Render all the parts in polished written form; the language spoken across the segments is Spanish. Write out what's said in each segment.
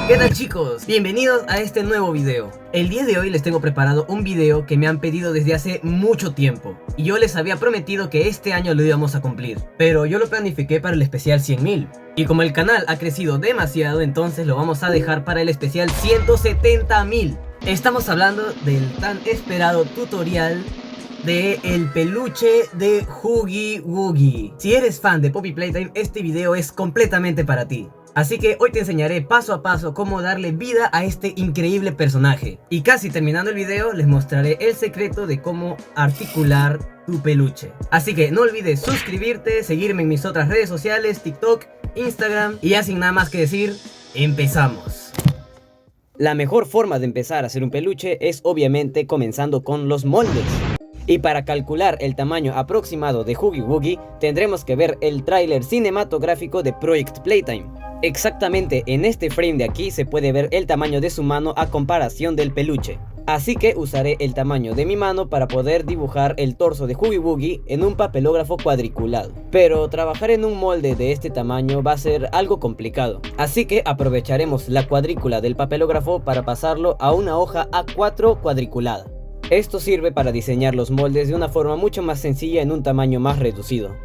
¿Qué tal, chicos? Bienvenidos a este nuevo video. El día de hoy les tengo preparado un video que me han pedido desde hace mucho tiempo y yo les había prometido que este año lo íbamos a cumplir, pero yo lo planifiqué para el especial 100.000 y como el canal ha crecido demasiado, entonces lo vamos a dejar para el especial 170.000. Estamos hablando del tan esperado tutorial de el peluche de Huggy Wuggy. Si eres fan de Poppy Playtime, este video es completamente para ti. Así que hoy te enseñaré paso a paso cómo darle vida a este increíble personaje. Y casi terminando el video les mostraré el secreto de cómo articular tu peluche. Así que no olvides suscribirte, seguirme en mis otras redes sociales, TikTok, Instagram. Y ya sin nada más que decir, empezamos. La mejor forma de empezar a hacer un peluche es obviamente comenzando con los moldes. Y para calcular el tamaño aproximado de Huggy Wuggy tendremos que ver el tráiler cinematográfico de Project Playtime. Exactamente en este frame de aquí se puede ver el tamaño de su mano a comparación del peluche. Así que usaré el tamaño de mi mano para poder dibujar el torso de Huggy Wuggy en un papelógrafo cuadriculado. Pero trabajar en un molde de este tamaño va a ser algo complicado. Así que aprovecharemos la cuadrícula del papelógrafo para pasarlo a una hoja A4 cuadriculada. Esto sirve para diseñar los moldes de una forma mucho más sencilla en un tamaño más reducido.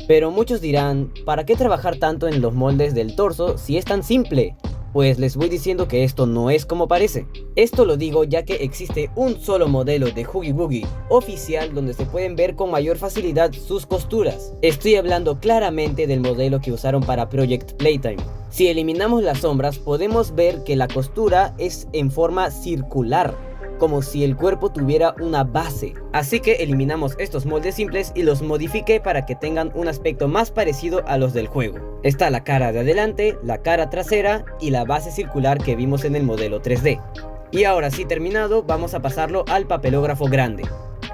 Pero muchos dirán, ¿para qué trabajar tanto en los moldes del torso si es tan simple? Pues les voy diciendo que esto no es como parece. Esto lo digo ya que existe un solo modelo de Huggy Wuggy oficial donde se pueden ver con mayor facilidad sus costuras. Estoy hablando claramente del modelo que usaron para Project Playtime. Si eliminamos las sombras podemos ver que la costura es en forma circular, como si el cuerpo tuviera una base. Así que eliminamos estos moldes simples y los modifiqué para que tengan un aspecto más parecido a los del juego. Está la cara de adelante, la cara trasera y la base circular que vimos en el modelo 3D. Y ahora sí terminado, vamos a pasarlo al papelógrafo grande.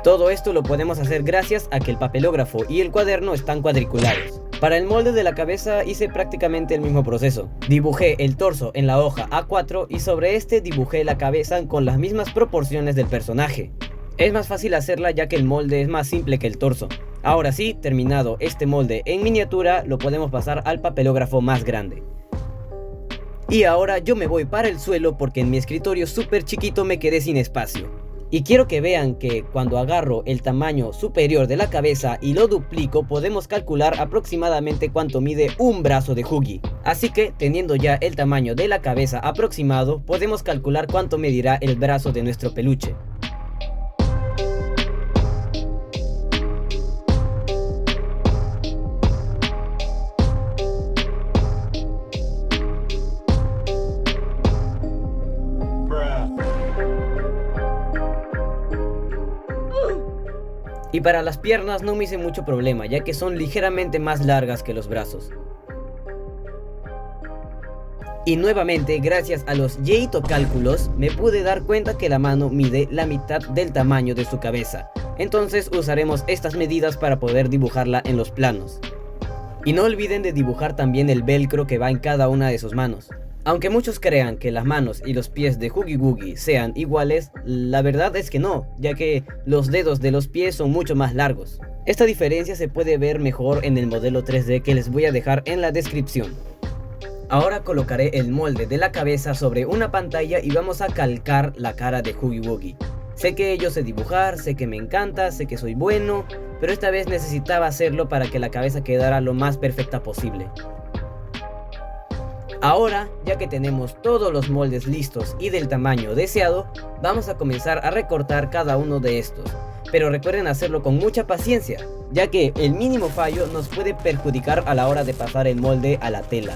Todo esto lo podemos hacer gracias a que el papelógrafo y el cuaderno están cuadriculados. Para el molde de la cabeza hice prácticamente el mismo proceso. Dibujé el torso en la hoja A4 y sobre este dibujé la cabeza con las mismas proporciones del personaje. Es más fácil hacerla ya que el molde es más simple que el torso. Ahora sí, terminado este molde en miniatura, lo podemos pasar al papelógrafo más grande. Y ahora yo me voy para el suelo porque en mi escritorio súper chiquito me quedé sin espacio. Y quiero que vean que cuando agarro el tamaño superior de la cabeza y lo duplico podemos calcular aproximadamente cuánto mide un brazo de Huggy. Así que teniendo ya el tamaño de la cabeza aproximado podemos calcular cuánto medirá el brazo de nuestro peluche. Y para las piernas no me hice mucho problema, ya que son ligeramente más largas que los brazos. Y nuevamente, gracias a los Yeito cálculos, me pude dar cuenta que la mano mide la mitad del tamaño de su cabeza. Entonces usaremos estas medidas para poder dibujarla en los planos. Y no olviden de dibujar también el velcro que va en cada una de sus manos. Aunque muchos crean que las manos y los pies de Huggy Wuggy sean iguales, la verdad es que no, ya que los dedos de los pies son mucho más largos. Esta diferencia se puede ver mejor en el modelo 3D que les voy a dejar en la descripción. Ahora colocaré el molde de la cabeza sobre una pantalla y vamos a calcar la cara de Huggy Wuggy. Sé que yo sé dibujar, sé que me encanta, sé que soy bueno, pero esta vez necesitaba hacerlo para que la cabeza quedara lo más perfecta posible. Ahora, ya que tenemos todos los moldes listos y del tamaño deseado, vamos a comenzar a recortar cada uno de estos. Pero recuerden hacerlo con mucha paciencia, ya que el mínimo fallo nos puede perjudicar a la hora de pasar el molde a la tela.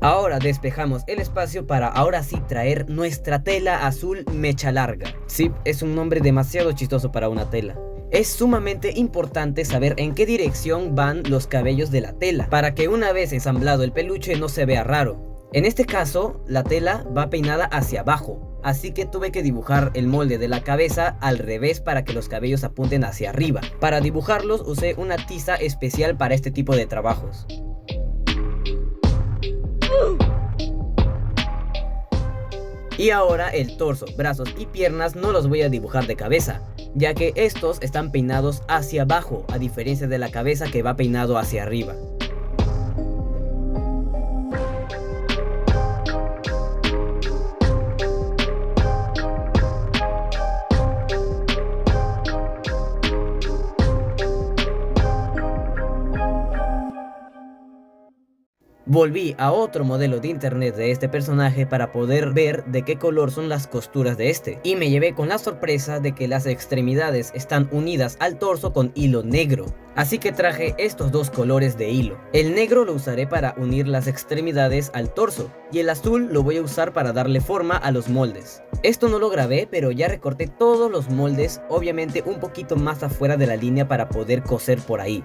Ahora despejamos el espacio para ahora sí traer nuestra tela azul mecha larga. Sí, es un nombre demasiado chistoso para una tela. Es sumamente importante saber en qué dirección van los cabellos de la tela, para que una vez ensamblado el peluche no se vea raro. En este caso, la tela va peinada hacia abajo, así que tuve que dibujar el molde de la cabeza al revés para que los cabellos apunten hacia arriba. Para dibujarlos usé una tiza especial para este tipo de trabajos. Y ahora el torso, brazos y piernas no los voy a dibujar de cabeza, ya que estos están peinados hacia abajo, a diferencia de la cabeza que va peinado hacia arriba. Volví a otro modelo de internet de este personaje para poder ver de qué color son las costuras de este, y me llevé con la sorpresa de que las extremidades están unidas al torso con hilo negro. Así que traje estos dos colores de hilo. El negro lo usaré para unir las extremidades al torso, y el azul lo voy a usar para darle forma a los moldes. Esto no lo grabé, pero ya recorté todos los moldes, obviamente un poquito más afuera de la línea para poder coser por ahí.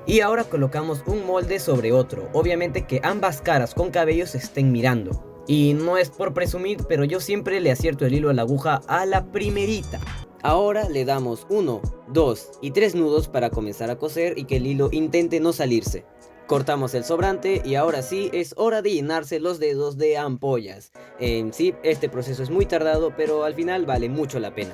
Y ahora colocamos un molde sobre otro, obviamente que ambas caras con cabellos se estén mirando. Y no es por presumir, pero yo siempre le acierto el hilo a la aguja a la primerita. Ahora le damos 1, 2 y 3 nudos para comenzar a coser y que el hilo intente no salirse. Cortamos el sobrante y ahora sí es hora de llenarse los dedos de ampollas. Sí, este proceso es muy tardado, pero al final vale mucho la pena.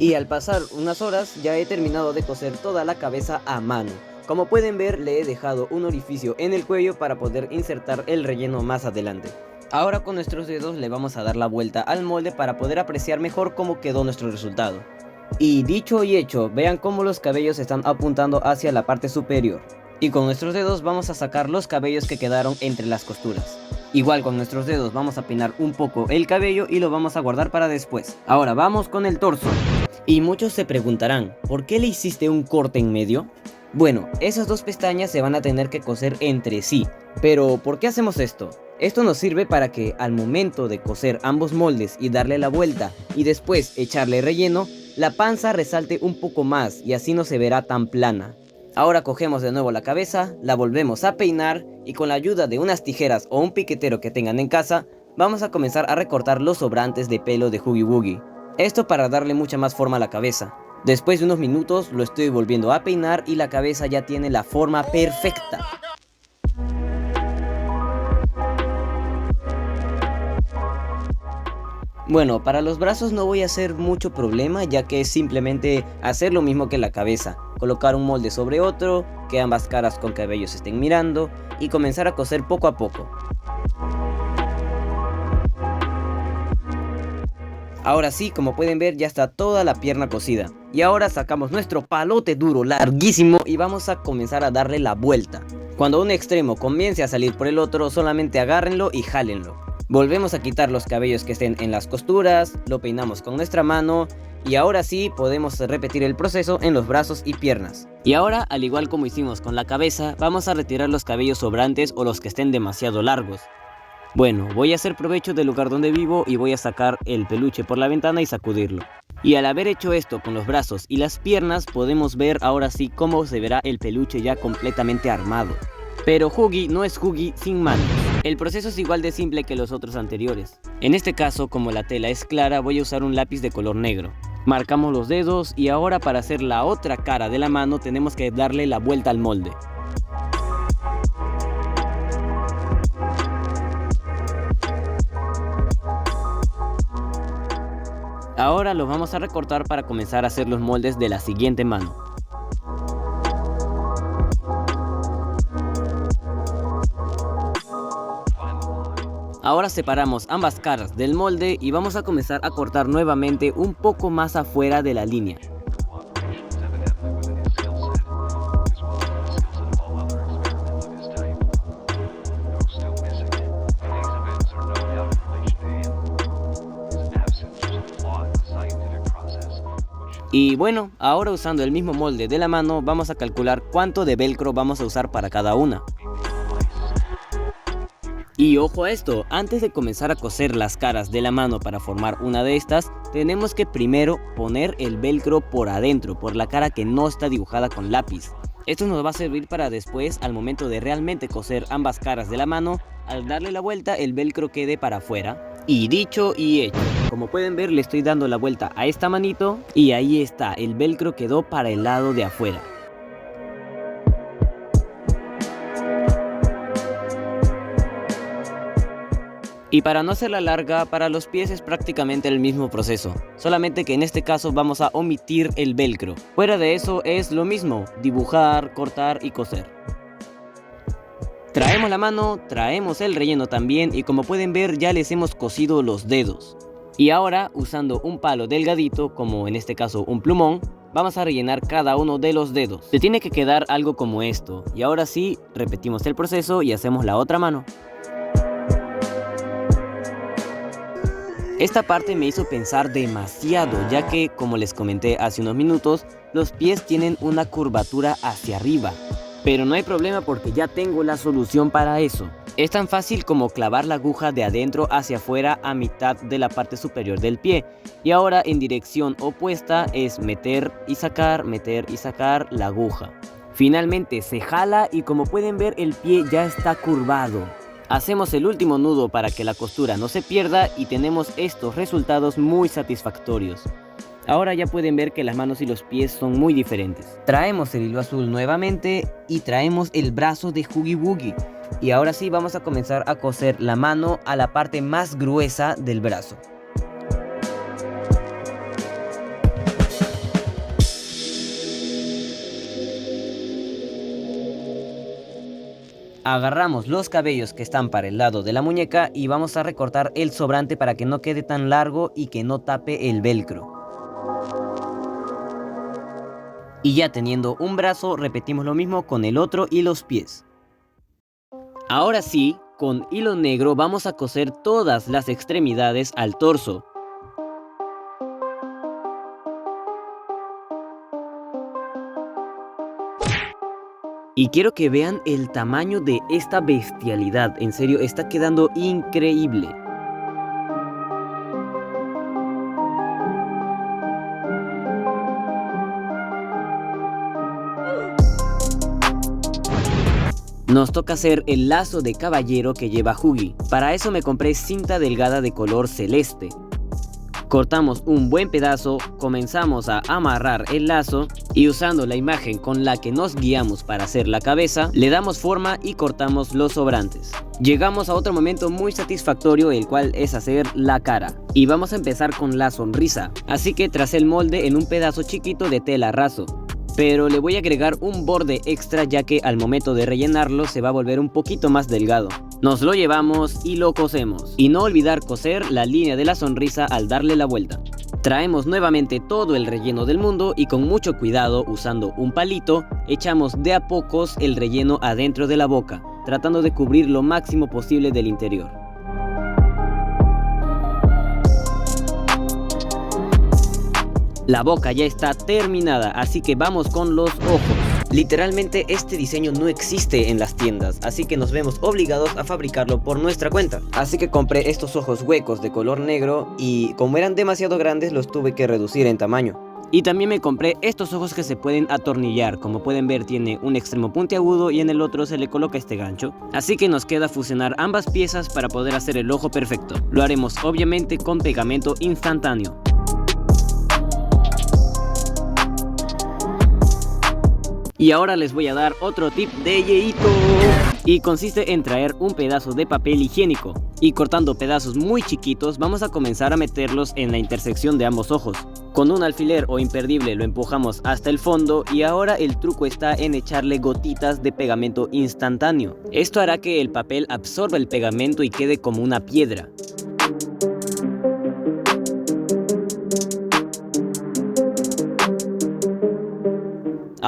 Y al pasar unas horas ya he terminado de coser toda la cabeza a mano. Como pueden ver, le he dejado un orificio en el cuello para poder insertar el relleno más adelante. Ahora con nuestros dedos le vamos a dar la vuelta al molde para poder apreciar mejor cómo quedó nuestro resultado. Y dicho y hecho, vean cómo los cabellos están apuntando hacia la parte superior. Y con nuestros dedos vamos a sacar los cabellos que quedaron entre las costuras. Igual con nuestros dedos vamos a peinar un poco el cabello y lo vamos a guardar para después. Ahora vamos con el torso. Y muchos se preguntarán, ¿por qué le hiciste un corte en medio? Bueno, esas dos pestañas se van a tener que coser entre sí. Pero, ¿por qué hacemos esto? Esto nos sirve para que al momento de coser ambos moldes y darle la vuelta y después echarle relleno, la panza resalte un poco más y así no se verá tan plana. Ahora cogemos de nuevo la cabeza, la volvemos a peinar y con la ayuda de unas tijeras o un piquetero que tengan en casa, vamos a comenzar a recortar los sobrantes de pelo de Oogie Boogie. Esto para darle mucha más forma a la cabeza. Después de unos minutos lo estoy volviendo a peinar y la cabeza ya tiene la forma perfecta. Bueno, para los brazos no voy a hacer mucho problema, ya que es simplemente hacer lo mismo que la cabeza. Colocar un molde sobre otro, que ambas caras con cabellos estén mirando y comenzar a coser poco a poco. Ahora sí, como pueden ver, ya está toda la pierna cosida. Y ahora sacamos nuestro palote duro, larguísimo, y vamos a comenzar a darle la vuelta. Cuando un extremo comience a salir por el otro, solamente agárrenlo y jálenlo. Volvemos a quitar los cabellos que estén en las costuras, lo peinamos con nuestra mano y ahora sí podemos repetir el proceso en los brazos y piernas. Y ahora, al igual como hicimos con la cabeza, vamos a retirar los cabellos sobrantes o los que estén demasiado largos. Bueno, voy a hacer provecho del lugar donde vivo y voy a sacar el peluche por la ventana y sacudirlo. Y al haber hecho esto con los brazos y las piernas, podemos ver ahora sí cómo se verá el peluche ya completamente armado. Pero Oogie no es Oogie sin manos. El proceso es igual de simple que los otros anteriores. En este caso, como la tela es clara, voy a usar un lápiz de color negro. Marcamos los dedos y ahora para hacer la otra cara de la mano tenemos que darle la vuelta al molde. Ahora los vamos a recortar para comenzar a hacer los moldes de la siguiente mano. Ahora separamos ambas caras del molde y vamos a comenzar a cortar nuevamente un poco más afuera de la línea. Y bueno, ahora usando el mismo molde de la mano vamos a calcular cuánto de velcro vamos a usar para cada una. Y ojo a esto, antes de comenzar a coser las caras de la mano para formar una de estas, tenemos que primero poner el velcro por adentro, por la cara que no está dibujada con lápiz. Esto nos va a servir para después, al momento de realmente coser ambas caras de la mano, al darle la vuelta el velcro quede para afuera. Y dicho y hecho, como pueden ver le estoy dando la vuelta a esta manito y ahí está, el velcro quedó para el lado de afuera. Y para no hacerla larga, para los pies es prácticamente el mismo proceso, solamente que en este caso vamos a omitir el velcro. Fuera de eso es lo mismo, dibujar, cortar y coser. Traemos la mano, traemos el relleno también y como pueden ver ya les hemos cosido los dedos. Y ahora usando un palo delgadito, como en este caso un plumón, vamos a rellenar cada uno de los dedos. Se tiene que quedar algo como esto. Y ahora sí, repetimos el proceso y hacemos la otra mano. Esta parte me hizo pensar demasiado, ya que, como les comenté hace unos minutos, los pies tienen una curvatura hacia arriba. Pero no hay problema porque ya tengo la solución para eso. Es tan fácil como clavar la aguja de adentro hacia afuera a mitad de la parte superior del pie. Y ahora en dirección opuesta es meter y sacar la aguja. Finalmente se jala y como pueden ver el pie ya está curvado. Hacemos el último nudo para que la costura no se pierda y tenemos estos resultados muy satisfactorios. Ahora ya pueden ver que las manos y los pies son muy diferentes. Traemos el hilo azul nuevamente y traemos el brazo de Huggy Wuggy. Y ahora sí vamos a comenzar a coser la mano a la parte más gruesa del brazo. Agarramos los cabellos que están para el lado de la muñeca y vamos a recortar el sobrante para que no quede tan largo y que no tape el velcro. Y ya teniendo un brazo, repetimos lo mismo con el otro y los pies. Ahora sí, con hilo negro vamos a coser todas las extremidades al torso. Y quiero que vean el tamaño de esta bestialidad, en serio, está quedando increíble. Nos toca hacer el lazo de caballero que lleva Huggy. Para eso me compré cinta delgada de color celeste. Cortamos un buen pedazo, comenzamos a amarrar el lazo y usando la imagen con la que nos guiamos para hacer la cabeza, le damos forma y cortamos los sobrantes. Llegamos a otro momento muy satisfactorio, el cual es hacer la cara. Y vamos a empezar con la sonrisa, así que tracé el molde en un pedazo chiquito de tela raso. Pero le voy a agregar un borde extra ya que al momento de rellenarlo se va a volver un poquito más delgado. Nos lo llevamos y lo cosemos. Y no olvidar coser la línea de la sonrisa al darle la vuelta. Traemos nuevamente todo el relleno del mundo y con mucho cuidado, usando un palito, echamos de a pocos el relleno adentro de la boca, tratando de cubrir lo máximo posible del interior. La boca ya está terminada, así que vamos con los ojos. Literalmente este diseño no existe en las tiendas, así que nos vemos obligados a fabricarlo por nuestra cuenta. Así que compré estos ojos huecos de color negro y como eran demasiado grandes los tuve que reducir en tamaño. Y también me compré estos ojos que se pueden atornillar, como pueden ver tiene un extremo puntiagudo y en el otro se le coloca este gancho. Así que nos queda fusionar ambas piezas para poder hacer el ojo perfecto. Lo haremos obviamente con pegamento instantáneo. Y ahora les voy a dar otro tip de Yeito. Y consiste en traer un pedazo de papel higiénico. Y cortando pedazos muy chiquitos vamos a comenzar a meterlos en la intersección de ambos ojos. Con un alfiler o imperdible lo empujamos hasta el fondo y ahora el truco está en echarle gotitas de pegamento instantáneo. Esto hará que el papel absorba el pegamento y quede como una piedra.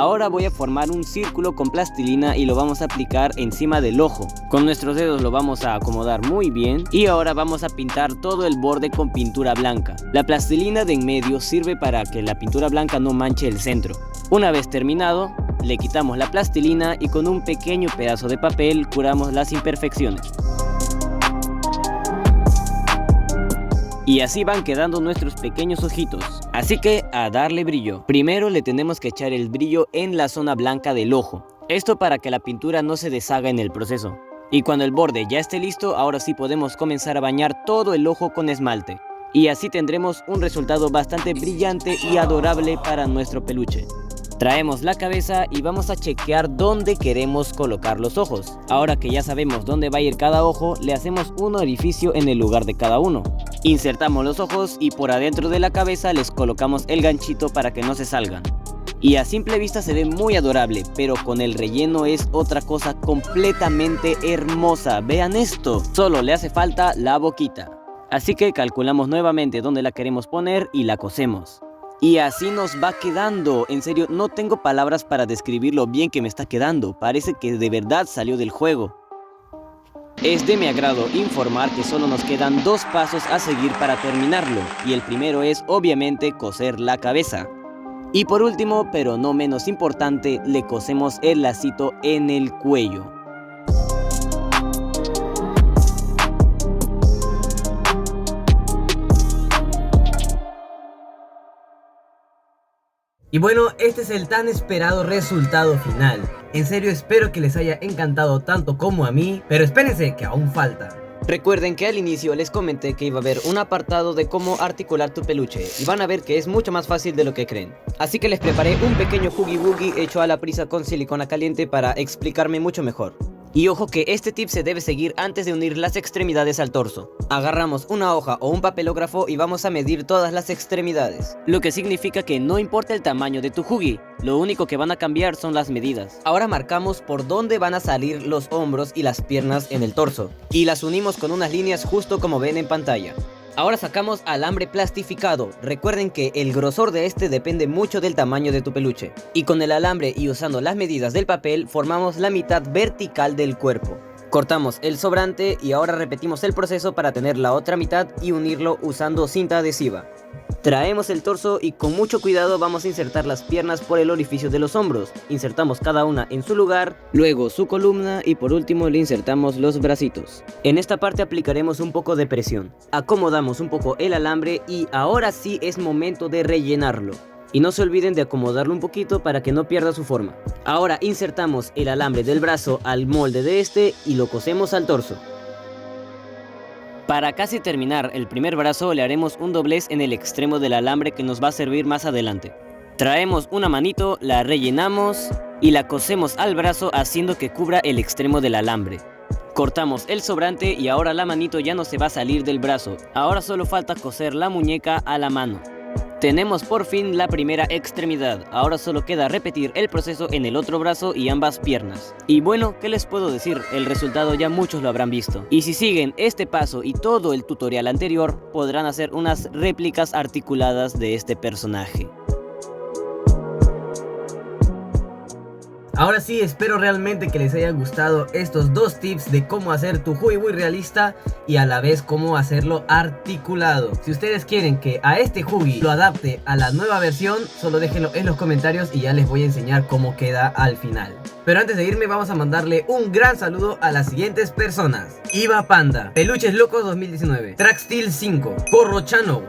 Ahora voy a formar un círculo con plastilina y lo vamos a aplicar encima del ojo. Con nuestros dedos lo vamos a acomodar muy bien y ahora vamos a pintar todo el borde con pintura blanca. La plastilina de en medio sirve para que la pintura blanca no manche el centro. Una vez terminado, le quitamos la plastilina y con un pequeño pedazo de papel curamos las imperfecciones. Y así van quedando nuestros pequeños ojitos. Así que a darle brillo. Primero le tenemos que echar el brillo en la zona blanca del ojo. Esto para que la pintura no se deshaga en el proceso. Y cuando el borde ya esté listo, ahora sí podemos comenzar a bañar todo el ojo con esmalte. Y así tendremos un resultado bastante brillante y adorable para nuestro peluche. Traemos la cabeza y vamos a chequear dónde queremos colocar los ojos. Ahora que ya sabemos dónde va a ir cada ojo, le hacemos un orificio en el lugar de cada uno. Insertamos los ojos y por adentro de la cabeza les colocamos el ganchito para que no se salgan. Y a simple vista se ve muy adorable, pero con el relleno es otra cosa completamente hermosa. Vean esto, solo le hace falta la boquita. Así que calculamos nuevamente dónde la queremos poner y la cosemos. Y así nos va quedando. En serio, no tengo palabras para describir lo bien que me está quedando. Parece que de verdad salió del juego. Es de mi agrado informar que solo nos quedan 2 pasos a seguir para terminarlo. Y el primero es obviamente coser la cabeza. Y por último, pero no menos importante, le cosemos el lacito en el cuello. Y bueno, este es el tan esperado resultado final. En serio espero que les haya encantado tanto como a mí, pero espérense que aún falta. Recuerden que al inicio les comenté que iba a haber un apartado de cómo articular tu peluche y van a ver que es mucho más fácil de lo que creen. Así que les preparé un pequeño Huggy Wuggy hecho a la prisa con silicona caliente para explicarme mucho mejor. Y ojo que este tip se debe seguir antes de unir las extremidades al torso. Agarramos una hoja o un papelógrafo y vamos a medir todas las extremidades. Lo que significa que no importa el tamaño de tu Huggy, lo único que van a cambiar son las medidas. Ahora marcamos por dónde van a salir los hombros y las piernas en el torso. Y las unimos con unas líneas justo como ven en pantalla. Ahora sacamos alambre plastificado. Recuerden que el grosor de este depende mucho del tamaño de tu peluche. Y con el alambre y usando las medidas del papel, formamos la mitad vertical del cuerpo. Cortamos el sobrante y ahora repetimos el proceso para tener la otra mitad y unirlo usando cinta adhesiva. Traemos el torso y con mucho cuidado vamos a insertar las piernas por el orificio de los hombros. Insertamos cada una en su lugar, luego su columna y por último le insertamos los bracitos. En esta parte aplicaremos un poco de presión. Acomodamos un poco el alambre y ahora sí es momento de rellenarlo. Y no se olviden de acomodarlo un poquito para que no pierda su forma. Ahora insertamos el alambre del brazo al molde de este y lo cosemos al torso. Para casi terminar el primer brazo le haremos un doblez en el extremo del alambre que nos va a servir más adelante. Traemos una manito, la rellenamos y la cosemos al brazo haciendo que cubra el extremo del alambre. Cortamos el sobrante y ahora la manito ya no se va a salir del brazo. Ahora solo falta coser la muñeca a la mano. Tenemos por fin la primera extremidad, ahora solo queda repetir el proceso en el otro brazo y ambas piernas. Y bueno, ¿qué les puedo decir? El resultado ya muchos lo habrán visto. Y si siguen este paso y todo el tutorial anterior, podrán hacer unas réplicas articuladas de este personaje. Ahora sí, espero realmente que les hayan gustado estos 2 tips de cómo hacer tu Huggy Wuggy realista y a la vez cómo hacerlo articulado. Si ustedes quieren que a este Huggy lo adapte a la nueva versión, solo déjenlo en los comentarios y ya les voy a enseñar cómo queda al final. Pero antes de irme vamos a mandarle un gran saludo a las siguientes personas: Iva Panda, Peluches Locos 2019, Tracksteel 5, Corrochano,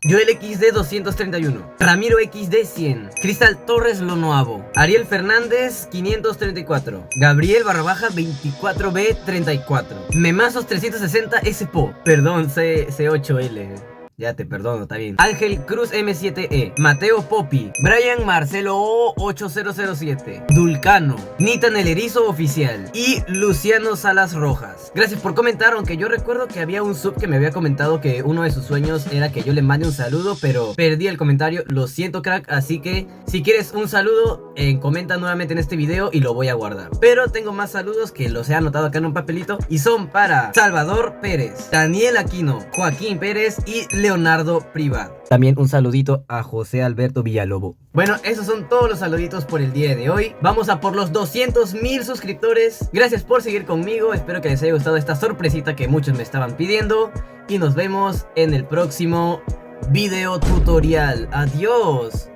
Joel XD 231, Ramiro XD 100, Cristal Torres Lonoavo, Ariel Fernández 534, Gabriel _ 24B34, Memazos 360 SPO, perdón C8L. Ya te perdono, está bien. Ángel Cruz M7E, Mateo Popi, Brian Marcelo O 8007, Dulcano, Nitan el Erizo Oficial y Luciano Salas Rojas. Gracias por comentar, aunque yo recuerdo que había un sub que me había comentado que uno de sus sueños era que yo le mande un saludo, pero perdí el comentario. Lo siento, crack, así que si quieres un saludo, comenta nuevamente en este video y lo voy a guardar. Pero tengo más saludos que los he anotado acá en un papelito y son para Salvador Pérez, Daniel Aquino, Joaquín Pérez y Leonardo Privat. También un saludito a José Alberto Villalobos. Bueno, esos son todos los saluditos por el día de hoy. Vamos a por los 200,000 suscriptores. Gracias por seguir conmigo. Espero que les haya gustado esta sorpresita que muchos me estaban pidiendo. Y nos vemos en el próximo video tutorial. Adiós.